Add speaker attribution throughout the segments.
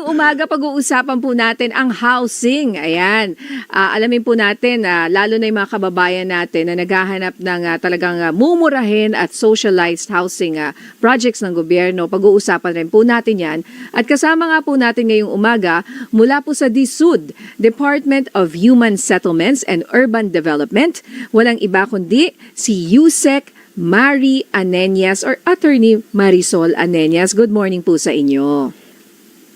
Speaker 1: Ngayong umaga pag-uusapan po natin ang housing. Ayan. Alamin po natin, lalo na yung mga kababayan natin na naghahanap ng talagang mumurahin at socialized housing projects ng gobyerno. Pag-uusapan rin po natin yan. At kasama nga po natin ngayong umaga mula po sa DSUD, Department of Human Settlements and Urban Development. Walang iba kundi si Yusek Mari Anenias or Attorney Marisol Anenias. Good morning po sa inyo.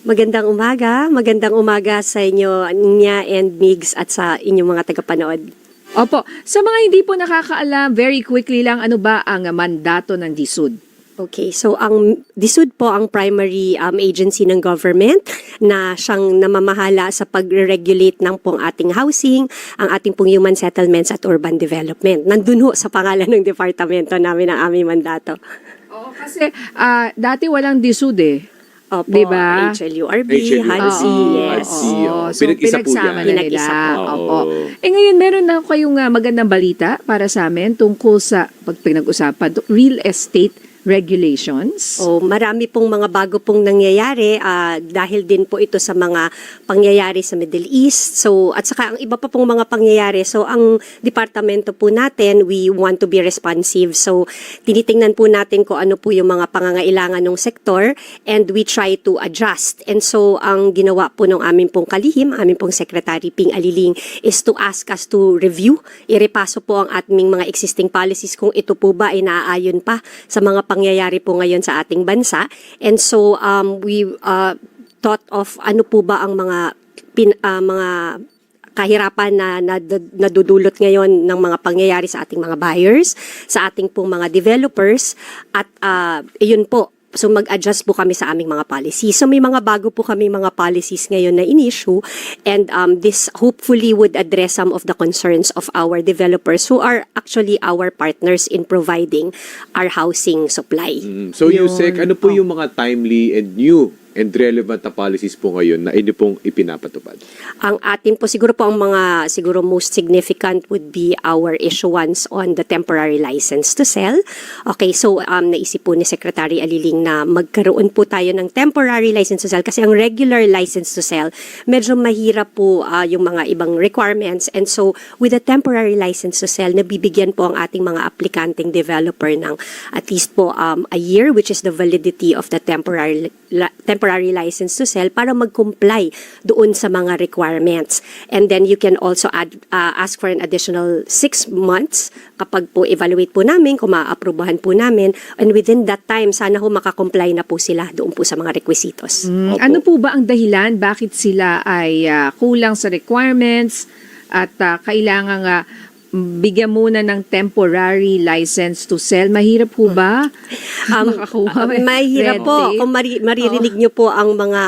Speaker 2: Magandang umaga sa inyo, Nya and Migs at sa inyong mga tagapanood.
Speaker 1: Opo, sa mga hindi po nakakaalam, very quickly lang, ano ba ang mandato ng DSUD?
Speaker 2: Okay, so ang DSUD po ang primary agency ng government na siyang namamahala sa pag-regulate ng pong ating housing, ang ating pong human settlements at urban development. Nandun ho sa pangalan ng departamento namin ang aming mandato.
Speaker 1: Oo, kasi dati walang DSUD eh.
Speaker 2: Opo,
Speaker 1: diba?
Speaker 2: HLURB,
Speaker 3: HLURB,
Speaker 2: HALSI, yes.
Speaker 1: So,
Speaker 3: Pinag-isa po
Speaker 1: pinagsama
Speaker 3: yan.
Speaker 1: na nila.
Speaker 2: Pinag-isa po.
Speaker 1: Opo. Ngayon, meron na kayong magandang balita para sa amin tungkol sa, pag pinag-usapan, real estate regulations.
Speaker 2: Marami pong mga bago pong nangyayari dahil din po ito sa mga pangyayari sa Middle East. So, at saka ang iba pa pong mga pangyayari. So, ang departamento po natin, we want to be responsive. So, tinitingnan po natin kung ano po yung mga pangangailangan ng sektor and we try to adjust. And so, ang ginawa po ng aming pong kalihim, aming pong Secretary Ping Aliling is to ask us to review, irepaso po ang ating mga existing policies kung ito po ba ay naaayon pa sa mga pangyayari po ngayon sa ating bansa. And so we thought of ano po ba ang mga mga kahirapan na nadudulot ngayon ng mga pangyayari sa ating mga buyers, sa ating pong mga developers at iyon po. So mag-adjust po kami sa aming mga policies. So may mga bago po kami mga policies ngayon na in-issue and this hopefully would address some of the concerns of our developers who are actually our partners in providing our housing supply.
Speaker 3: So Yusek, ano po yung mga timely and new and relevant na policies po ngayon na inyo pong ipinapatupad?
Speaker 2: Ang atin po siguro po ang mga siguro most significant would be our issuance on the temporary license to sell. Okay, so naisip po ni Secretary Aliling na magkaroon po tayo ng temporary license to sell kasi ang regular license to sell medyo mahirap po yung mga ibang requirements and so with a temporary license to sell nabibigyan po ang ating mga aplikanteng developer ng at least po a year which is the validity of the temporary license to sell para mag-comply doon sa mga requirements. And then you can also ask for an additional 6 months kapag po evaluate po namin, kung maaaprobahan po namin. And within that time, sana ho makakomply na po sila doon po sa mga requisitos.
Speaker 1: Ano po ba ang dahilan? Bakit sila ay kulang sa requirements at kailangan bigyan muna ng temporary license to sell? Mahirap po ba? Makakuha.
Speaker 2: Mahirap po. Kung maririnig nyo po ang mga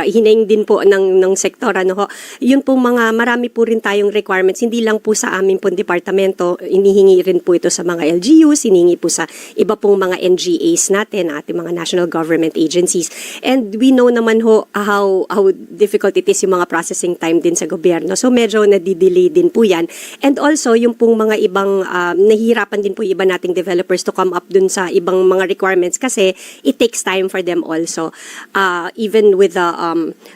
Speaker 2: hinaing din po ng sektor, ano ho, yun po mga marami po rin tayong requirements. Hindi lang po sa aming pong departamento, inihingi rin po ito sa mga LGUs, inihingi po sa iba pong mga NGAs natin, ating mga national government agencies. And we know naman ho how difficult it is yung mga processing time din sa gobyerno. So medyo nadidelay din po yan. And also, yung pong mga ibang nahihirapan din po yung iba nating developers to come up dun sa ibang mga requirements kasi it takes time for them also. Even with the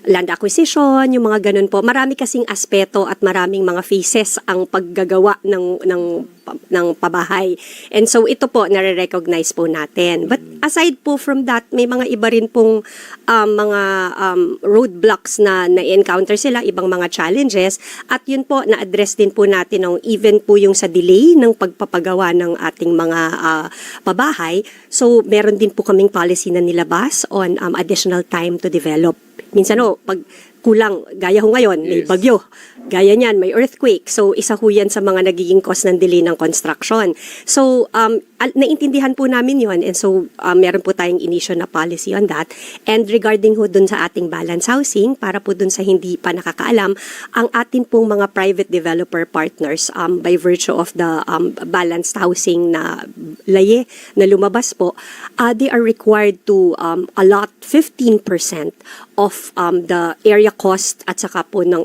Speaker 2: land acquisition, yung mga ganun po. Marami kasing aspeto at maraming mga phases ang paggagawa ng pabahay. And so ito po, nare-recognize po natin. But aside po from that, may mga iba rin pong mga roadblocks na na-encounter sila, ibang mga challenges. At yun po, na-address din po natin ng even po yung sa delay ng pagpapagawa ng ating mga pabahay. So meron din po kaming policy na nilabas on additional time to develop. Minsan pag kulang, gaya ho ngayon, may bagyo. Gaya niyan, may earthquake. So, isa ho yan sa mga nagiging cause ng delay ng construction. So, naintindihan po namin yon and so, meron po tayong inisyo na policy on that. And regarding ho dun sa ating balance housing, para po dun sa hindi pa nakakaalam, ang atin pong mga private developer partners, by virtue of the balanced housing na laye na lumabas po, they are required to allot 15% of the area cost at saka po ng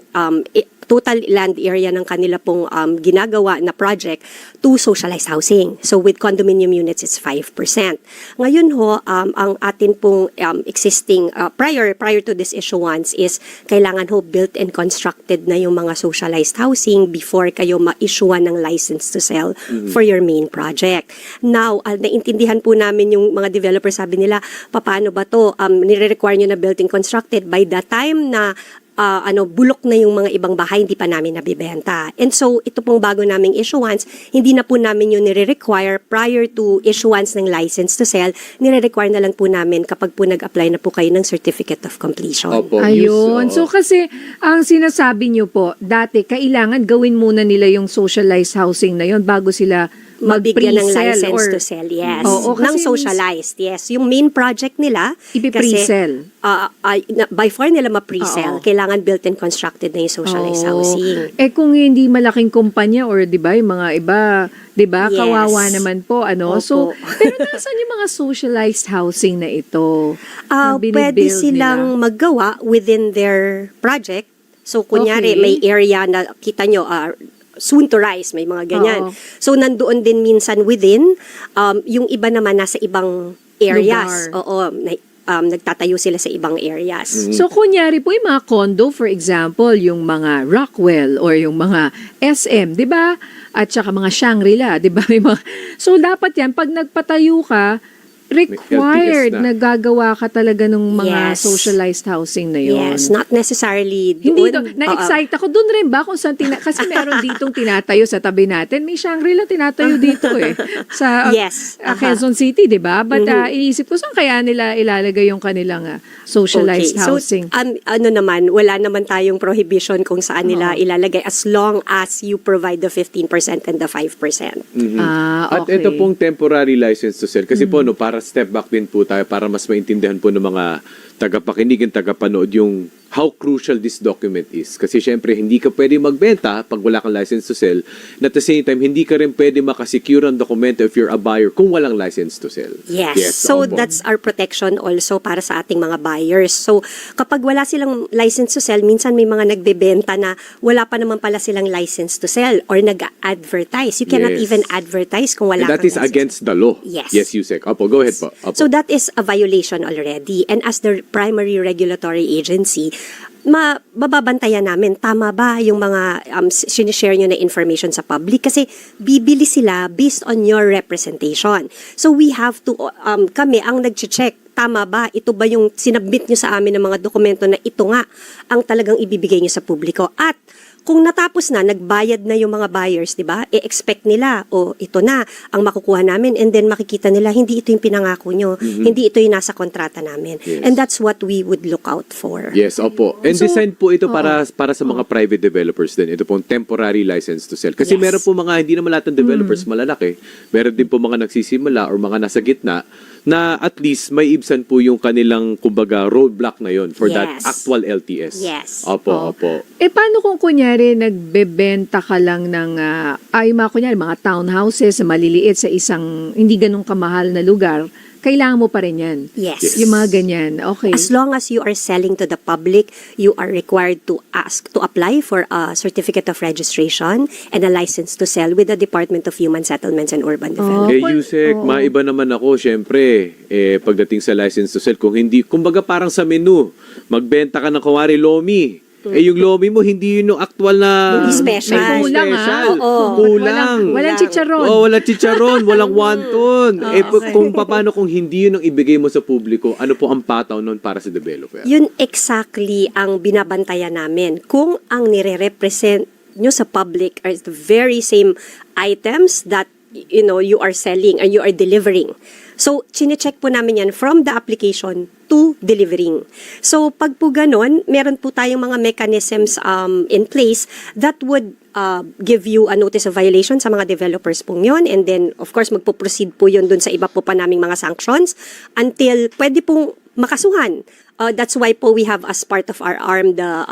Speaker 2: total land area ng kanila pong ginagawa na project to socialized housing. So with condominium units, it's 5%. Ngayon ho, ang atin pong existing, prior to this issuance is kailangan ho built and constructed na yung mga socialized housing before kayo ma-issuean ng license to sell for your main project. Now, naintindihan po namin yung mga developers, sabi nila, paano ba to? Nire-require nyo na built and constructed by the time na bulok na yung mga ibang bahay, hindi pa namin nabibenta. And so, ito pong bago naming issuance, hindi na po namin yung nire-require prior to issuance ng license to sell, nire-require na lang po namin kapag po nag-apply na po kayo ng certificate of completion.
Speaker 3: Opo,
Speaker 1: Ayun.
Speaker 3: use,
Speaker 1: So kasi ang sinasabi nyo po, dati kailangan gawin muna nila yung socialized housing na yon bago sila
Speaker 2: Mabigyan ng
Speaker 1: mag-pre-sell
Speaker 2: license
Speaker 1: or
Speaker 2: to sell, yes.
Speaker 1: Oo,
Speaker 2: Ng
Speaker 1: kasi
Speaker 2: socialized, yes. Yung main project nila,
Speaker 1: ipi-pre-sell.
Speaker 2: by far nila ma-pre-sell,
Speaker 1: Oo.
Speaker 2: kailangan built and constructed na yung socialized
Speaker 1: Oo.
Speaker 2: housing.
Speaker 1: Eh kung hindi malaking kumpanya or 'di ba yung mga iba, 'di ba?
Speaker 2: Yes.
Speaker 1: Kawawa naman po ano.
Speaker 2: Opo.
Speaker 1: So pero nasaan yung mga socialized housing na ito? Na
Speaker 2: Pwede
Speaker 1: binibuild
Speaker 2: silang maggawa within their project. So, kunyari,
Speaker 1: Okay.
Speaker 2: may area na kita nyo, soon to rise, may mga ganyan.
Speaker 1: Oo.
Speaker 2: So, nandoon din minsan within, yung iba naman nasa ibang areas.
Speaker 1: Lugar.
Speaker 2: Oo, nagtatayo sila sa ibang areas.
Speaker 1: So, kunyari po yung mga condo, for example, yung mga Rockwell or yung mga SM, di ba? At saka mga Shangri-La, di ba? So, dapat yan, pag nagpatayo ka, required
Speaker 3: LTS
Speaker 1: na gagawa ka talaga ng mga
Speaker 2: Yes.
Speaker 1: socialized housing na yun.
Speaker 2: Yes, not necessarily doon.
Speaker 1: Hindi doon. Na-excite ako. Doon rin ba kung saan kasi meron ditong tinatayo sa tabi natin. May Shangri-La tinatayo dito eh. Sa
Speaker 2: Yes.
Speaker 1: Quezon City, di ba? But iniisip ko, saan kaya nila ilalagay yung kanilang socialized housing?
Speaker 2: So, naman, wala naman tayong prohibition kung saan nila ilalagay as long as you provide the 15% and the 5%.
Speaker 3: At
Speaker 1: Okay.
Speaker 3: ito pong temporary license to sell. Kasi po, para step back din po tayo para mas maintindihan po ng mga tagapakinig and tagapanood yung how crucial this document is. Kasi syempre, hindi ka pwede magbenta pag wala kang license to sell. And at the same time, hindi ka rin pwede makasecure ang dokumento if you're a buyer kung walang license to sell.
Speaker 2: Yes. So,
Speaker 3: opo.
Speaker 2: that's our protection also para sa ating mga buyers. So, kapag wala silang license to sell, minsan may mga nagbebenta na wala pa naman pala silang license to sell or nag-advertise. You cannot
Speaker 3: Yes.
Speaker 2: even advertise kung wala
Speaker 3: And that
Speaker 2: kang
Speaker 3: is
Speaker 2: license.
Speaker 3: against the law.
Speaker 2: Yes.
Speaker 3: Yes, Yusek. Opo, go ahead po. Opo.
Speaker 2: So that is a violation already. And as the primary regulatory agency, mababantayan namin, tama ba yung mga sinishare nyo na information sa public? Kasi bibili sila based on your representation. So we have to, kami ang nag-check, tama ba? Ito ba yung sinabit nyo sa amin ng mga dokumento na ito nga ang talagang ibibigay nyo sa publiko? At kung natapos na, nagbayad na yung mga buyers, di ba? I-expect nila, ito na ang makukuha namin, and then makikita nila, hindi ito yung pinangako nyo, hindi ito yung nasa kontrata namin.
Speaker 3: Yes.
Speaker 2: And that's what we would look out for.
Speaker 3: Yes, opo. And
Speaker 1: So,
Speaker 3: design po ito para sa mga private developers din. Ito pong temporary license to sell. Kasi
Speaker 2: Yes.
Speaker 3: meron po mga, hindi naman lahat ng developers malalaki. Meron din po mga nagsisimula or mga nasa gitna na at least may ibsan po yung kanilang, kumbaga, roadblock na yon for that
Speaker 2: Yes.
Speaker 3: actual LTS.
Speaker 2: Yes.
Speaker 3: Opo, opo.
Speaker 1: Paano kung kunyari nagbebenta ka lang ng, mga townhouses na maliliit sa isang hindi ganun kamahal na lugar, kailangan mo pa rin yan.
Speaker 2: Yes.
Speaker 1: Yung mga ganyan. Okay.
Speaker 2: As long as you are selling to the public, you are required to apply for a certificate of registration and a license to sell with the Department of Human Settlements and Urban Development.
Speaker 3: Eh, Yusek, maiba naman ako, syempre, pagdating sa license to sell, kung hindi, kumbaga parang sa menu, magbenta ka ng kawari lomi. Yung lomi mo, hindi yun yung actual na...
Speaker 2: Hindi special.
Speaker 1: May kulang,
Speaker 3: special.
Speaker 2: Oo.
Speaker 3: Kulang.
Speaker 1: Walang chicharon.
Speaker 3: Walang chicharon, walang wonton.
Speaker 1: okay.
Speaker 3: Kung paano kung hindi yun ang ibigay mo sa publiko, ano po ang pataw nun para sa developer?
Speaker 2: Yun exactly ang binabantayan namin. Kung ang nire-represent nyo sa public are the very same items that you are selling and you are delivering. So, chinecheck po namin yan from the application to delivering. So, pag po ganon, meron po tayong mga mechanisms in place that would give you a notice of violation sa mga developers pong yun. And then, of course, magpo-proceed po yun dun sa iba po pa naming mga sanctions until pwede pong makasuhan. That's why po we have as part of our arm the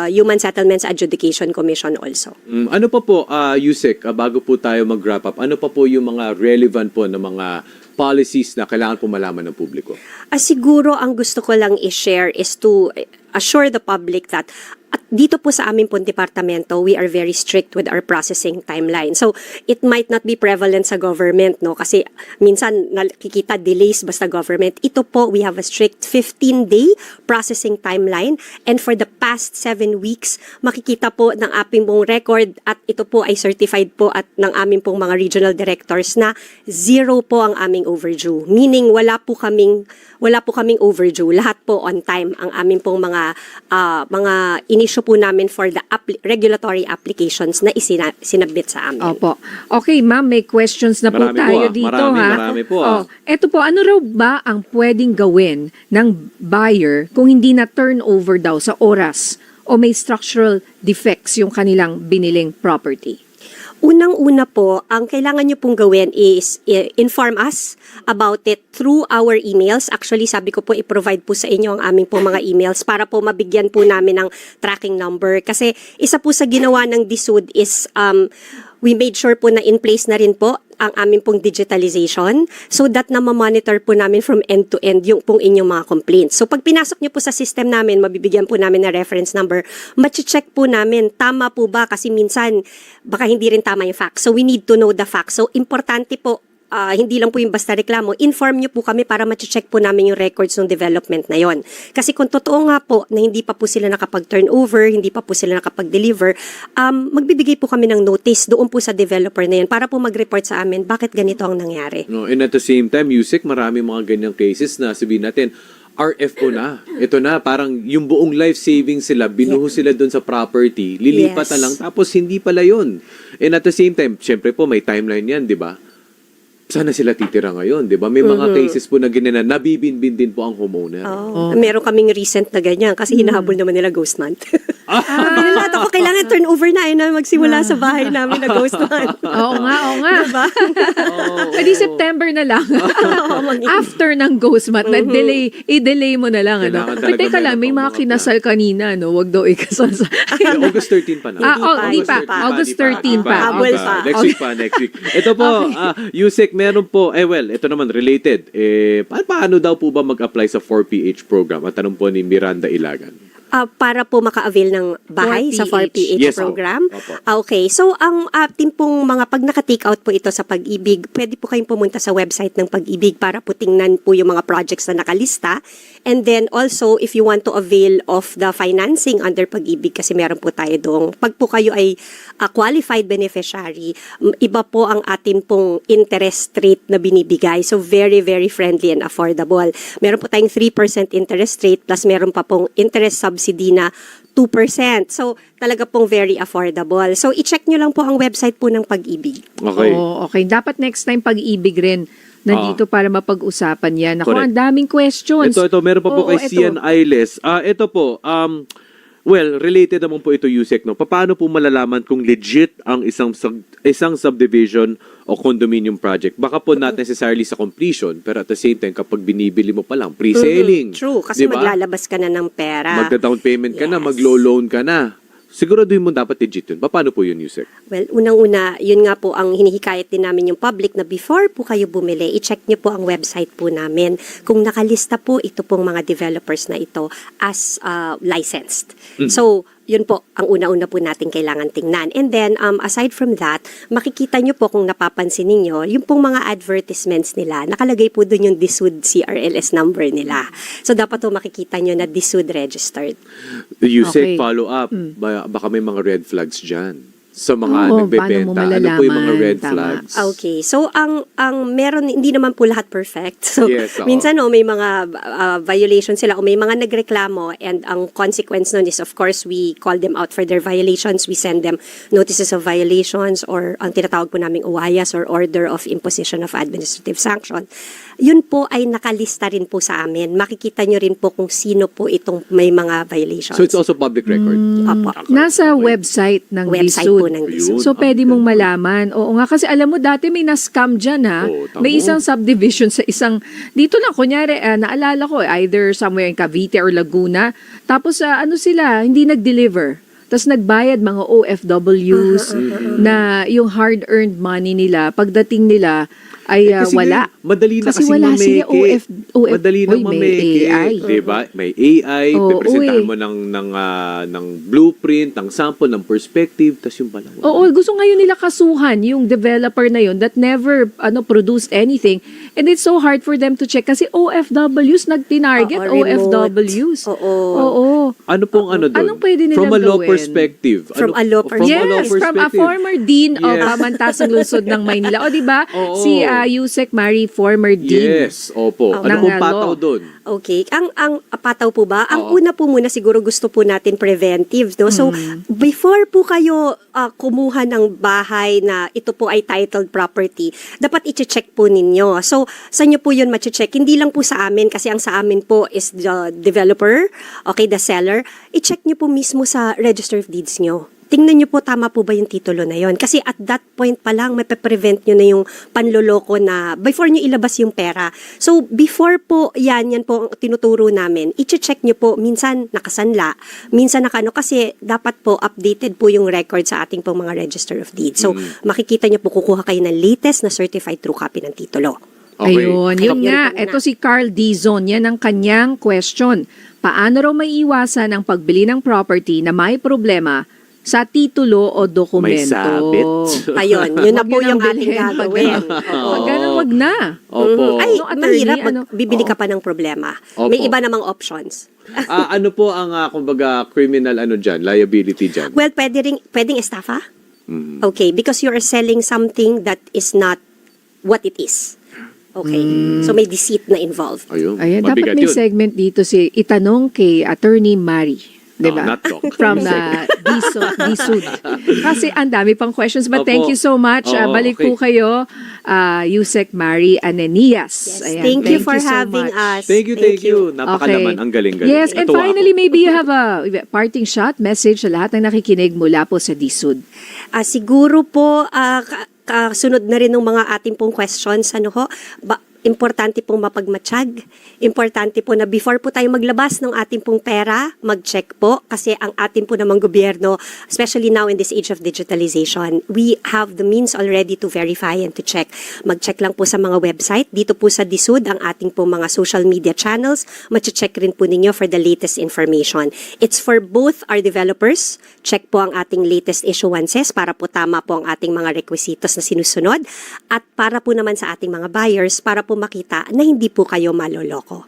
Speaker 2: Human Settlements Adjudication Commission also.
Speaker 3: Ano pa po, Yusek, bago po tayo mag-wrap up, ano pa po yung mga relevant po na mga policies na kailangan po malaman ng publiko?
Speaker 2: Siguro ang gusto ko lang i-share is to assure the public that at dito po sa aming pong departamento, we are very strict with our processing timeline. So, it might not be prevalent sa government, no? Kasi minsan nakikita delays basta government. Ito po, we have a strict 15-day processing timeline. And for the past 7 weeks, makikita po ng aming pong record at ito po ay certified po at ng aming pong mga regional directors na 0 po ang aming overdue. Meaning, wala po kaming overdue. Lahat po on time ang aming pong mga inisyu po namin for the regulatory applications na sinabit sa amin.
Speaker 1: Opo. Okay, ma'am, may questions na po
Speaker 3: Marami
Speaker 1: tayo
Speaker 3: po, ah.
Speaker 1: dito,
Speaker 3: Marami,
Speaker 1: ha?
Speaker 3: marami po,
Speaker 1: Oh, eto po, ano raw ba ang pwedeng gawin ng buyer kung hindi na turnover daw sa oras o may structural defects yung kanilang biniling property?
Speaker 2: Unang-una po, ang kailangan nyo pong gawin is inform us about it through our emails. Actually, sabi ko po, i-provide po sa inyo ang aming po mga emails para po mabigyan po namin ng tracking number. Kasi isa po sa ginawa ng DSUD is we made sure po na in place na rin po ang aming pong digitalization so that na ma-monitor po namin from end to end yung pong inyong mga complaints. So pag pinasok nyo po sa system namin, mabibigyan po namin na reference number, machi-check po namin, tama po ba? Kasi minsan, baka hindi rin tama yung facts. So we need to know the facts. So importante po, hindi lang po yung basta reklamo, inform nyo po kami para machi-check po namin yung records ng development na yon. Kasi kung totoo nga po na hindi pa po sila nakapag-turnover, hindi pa po sila nakapag-deliver, magbibigay po kami ng notice doon po sa developer na yun para po mag-report sa amin bakit ganito ang nangyari.
Speaker 3: No, and at the same time, Yusek, marami mga ganyang cases na sabihin natin, RFO na. Ito na, parang yung buong life savings sila, binuho sila doon sa property, lilipat
Speaker 2: Yes.
Speaker 3: na lang, tapos hindi pala yun. And at the same time, syempre po, may timeline yan, di ba? Sana sila titira ngayon, di ba? May mga cases po na ganyan na nabibinbin din po ang homeowner.
Speaker 2: Meron kaming recent na ganyan kasi hinahabol naman nila ghost month. Binalata ko, kailangan turnover na, na magsimula sa bahay namin na ghost month.
Speaker 1: Oo nga, oo nga.
Speaker 2: Diba?
Speaker 1: Pwede September na lang. After ng ghost month, na-delay, i-delay mo na lang. Ano?
Speaker 3: Kailangan
Speaker 1: Pero
Speaker 3: talaga
Speaker 1: teka lang,
Speaker 3: meron
Speaker 1: may
Speaker 3: pang
Speaker 1: mga
Speaker 3: mga
Speaker 1: kinasal kanina, no? Wag daw ikasal sa...
Speaker 3: August 13 pa na.
Speaker 1: Hindi pa. August 13 pa.
Speaker 2: Habol pa.
Speaker 3: Next week pa, next week. Ito po, Yusek, meron po, ito naman, related. Paano daw po ba mag-apply sa 4PH program? At tanong po ni Miranda Ilagan.
Speaker 2: Para po maka-avail ng bahay
Speaker 1: 4PH.
Speaker 2: sa 4PH
Speaker 3: Yes,
Speaker 2: program.
Speaker 3: opo.
Speaker 2: Okay. So, ang ating pong pag naka-take out po ito sa Pag-ibig, pwede po kayong pumunta sa website ng Pag-ibig para po tingnan po yung mga projects na nakalista. And then also, if you want to avail of the financing under Pag-ibig, kasi meron po tayo doon, pag po kayo ay qualified beneficiary, iba po ang ating pong interest rate na binibigay. So, very, very friendly and affordable. Meron po tayong 3% interest rate plus meron pa pong interest subsidy na 2%. So, talaga pong very affordable. So, i-check nyo lang po ang website po ng Pag-ibig.
Speaker 3: Okay.
Speaker 1: Oo, okay. Dapat next time Pag-ibig rin nandito para mapag-usapan yan. Ako,
Speaker 3: Correct.
Speaker 1: ang daming questions.
Speaker 3: Ito, meron pa po
Speaker 1: Oo,
Speaker 3: kay Cian Ailes. Ito po, related naman po ito, Yusek, no? Paano po malalaman kung legit ang isang subdivision o condominium project? Baka po not necessarily sa completion, pero at the same time, kapag binibili mo pa lang, pre-selling.
Speaker 2: True, kasi
Speaker 3: Diba?
Speaker 2: maglalabas ka na ng pera.
Speaker 3: Magda-down payment ka na,
Speaker 2: Yes.
Speaker 3: mag-low loan ka na. Siguraduhin mo dapat legit yun. Paano po yun, Yusek?
Speaker 2: Well, unang-una, yun nga po ang hinihikayat din namin yung public na before po kayo bumili, i-check nyo po ang website po namin. Kung nakalista po ito pong mga developers na ito as licensed. So, yun po ang una-una po natin kailangan tingnan. And then, aside from that, makikita nyo po kung napapansin ninyo, yung pong mga advertisements nila, nakalagay po doon yung DSUD CRLS number nila. So, dapat po makikita nyo na DSUD registered.
Speaker 3: Yusek,
Speaker 1: Okay.
Speaker 3: follow up. Baka may mga red flags dyan sa mga
Speaker 1: Oo,
Speaker 3: nagbebenta.
Speaker 1: paano mo
Speaker 3: Ano po yung mga red
Speaker 1: malalaman? Tama.
Speaker 3: flags?
Speaker 2: Okay. So, ang meron, hindi naman po lahat perfect. So,
Speaker 3: Yes, oo.
Speaker 2: minsan may mga violations sila o may mga nagreklamo and ang consequence nun is, of course, we call them out for their violations. We send them notices of violations or ang tinatawag po naming UAYAS or Order of Imposition of Administrative Sanction. Yun po ay nakalista rin po sa amin. Makikita nyo rin po kung sino po itong may mga violations.
Speaker 3: So it's also public record?
Speaker 2: Opo.
Speaker 1: Nasa website ng
Speaker 2: Website
Speaker 1: DSUD.
Speaker 2: po ng DSUD.
Speaker 1: So, pwede mong malaman. Oo nga, kasi alam mo, dati may na-scam dyan, ha?
Speaker 3: Oo, tama.
Speaker 1: May isang subdivision sa isang, dito lang, kunyari, naalala ko, either somewhere in Cavite or Laguna. Tapos, ano sila, hindi nag-deliver. Tapos nagbayad mga OFWs na yung hard-earned money nila, pagdating nila, ay
Speaker 3: Kasi
Speaker 1: wala.
Speaker 3: ngayon, madali na
Speaker 1: Kasi
Speaker 3: kasing
Speaker 1: wala sila
Speaker 3: mameke. Madali
Speaker 1: Uy,
Speaker 3: naman
Speaker 1: may AI.
Speaker 3: di ba? May AI,
Speaker 1: Oo,
Speaker 3: pepresentahan
Speaker 1: uy.
Speaker 3: mo ng blueprint, ng sample, ng perspective, tas yung pala.
Speaker 1: Oo, gusto ngayon nila kasuhan yung developer na yun that never produced anything. And it's so hard for them to check kasi OFWs nagtinarget,
Speaker 2: Oo, remote.
Speaker 1: OFWs.
Speaker 2: Oo.
Speaker 1: Oo.
Speaker 3: Ano pong ano doon?
Speaker 1: Anong pwede nilang
Speaker 3: From a law
Speaker 1: gawin?
Speaker 3: perspective.
Speaker 2: From a law
Speaker 3: From a law
Speaker 1: Yes, from a
Speaker 3: perspective.
Speaker 1: former dean of
Speaker 3: Yes.
Speaker 1: Mantasang Lungsod ng Maynila. O, di ba?
Speaker 3: Oo.
Speaker 1: Si Yusek Mari, former dean.
Speaker 3: Yes, opo.
Speaker 2: Oh,
Speaker 3: Ano
Speaker 1: ng,
Speaker 3: pong pataw
Speaker 1: law.
Speaker 3: doon?
Speaker 2: Okay. Ang pataw po ba? Ang
Speaker 3: Oo.
Speaker 2: una po muna siguro gusto po natin preventive, no? So, before po kayo kumuha ng bahay na ito po ay titled property, dapat i-check po ninyo. So, sa inyo po yun ma-check. Hindi lang po sa amin kasi ang sa amin po is the developer, okay, the seller. I-check nyo po mismo sa Register of Deeds nyo. Tingnan nyo po tama po ba yung titulo na yon. Kasi at that point pa lang, may prevent nyo na yung panloloko na before nyo ilabas yung pera. So, before po yan po ang tinuturo namin. I-check nyo po, minsan nakasanla, minsan nakano, kasi dapat po updated po yung record sa ating pong mga Register of Deeds. So, makikita nyo po, kukuha kayo ng latest na certified true copy ng titulo.
Speaker 3: Okay.
Speaker 1: Ayun, yun
Speaker 2: Yun
Speaker 1: nga.
Speaker 2: po muna.
Speaker 1: Ito si Carl Dizon, yan ang kanyang question. Paano raw maiiwasan ang pagbili ng property na may problema sa titulo o dokumento?
Speaker 3: May sabit.
Speaker 2: Ayun, yun na
Speaker 1: Wag
Speaker 2: po
Speaker 1: yun ang
Speaker 2: yung ating
Speaker 1: bilhin pag
Speaker 2: gagawin.
Speaker 1: ganun. Pag ganun, wag na.
Speaker 3: Opo.
Speaker 2: Ay,
Speaker 1: Ano, attorney,
Speaker 2: mahirap.
Speaker 1: ano?
Speaker 2: Bibili ka pa ng problema.
Speaker 3: Opo.
Speaker 2: May iba namang options.
Speaker 3: Ano po ang kumbaga criminal liability dyan?
Speaker 2: Well, pwedeng estafa.
Speaker 3: Mhm.
Speaker 2: Okay, because you are selling something that is not what it is. Okay. So may deceit na involved.
Speaker 3: Ayun,
Speaker 1: Ayan, dapat
Speaker 3: mabigat
Speaker 1: may
Speaker 3: yun.
Speaker 1: segment dito si itanong kay Attorney Mari. Diba?
Speaker 3: not talk.
Speaker 1: From DSUD. Kasi ang dami pang questions. But
Speaker 3: Opo.
Speaker 1: thank you so much.
Speaker 3: Oo,
Speaker 1: Balik
Speaker 3: okay.
Speaker 1: po kayo, Yusek Mari Ananias.
Speaker 2: Yes,
Speaker 1: Ayan,
Speaker 2: thank you for
Speaker 1: so
Speaker 2: having
Speaker 1: much.
Speaker 2: us.
Speaker 3: Thank you. Napakalaman. Ang galing-galing.
Speaker 1: Yes, and
Speaker 3: Natuwa
Speaker 1: finally,
Speaker 3: ako.
Speaker 1: maybe you have a parting shot message sa lahat ng nakikinig mula po sa DSUD.
Speaker 2: Siguro po, kasunod na rin ng mga ating pong questions, importante pong mapagmatsyag. Importante po na before po tayo maglabas ng ating pong pera, mag-check po kasi ang ating po namang gobyerno, especially now in this age of digitalization, we have the means already to verify and to check. Mag-check lang po sa mga website. Dito po sa DSUD, ang ating po mga social media channels, mag-check rin po ninyo for the latest information. It's for both our developers. Check po ang ating latest issuances para po tama po ang ating mga requisitos na sinusunod at para po naman sa ating mga buyers para po makita na hindi po kayo maloloko.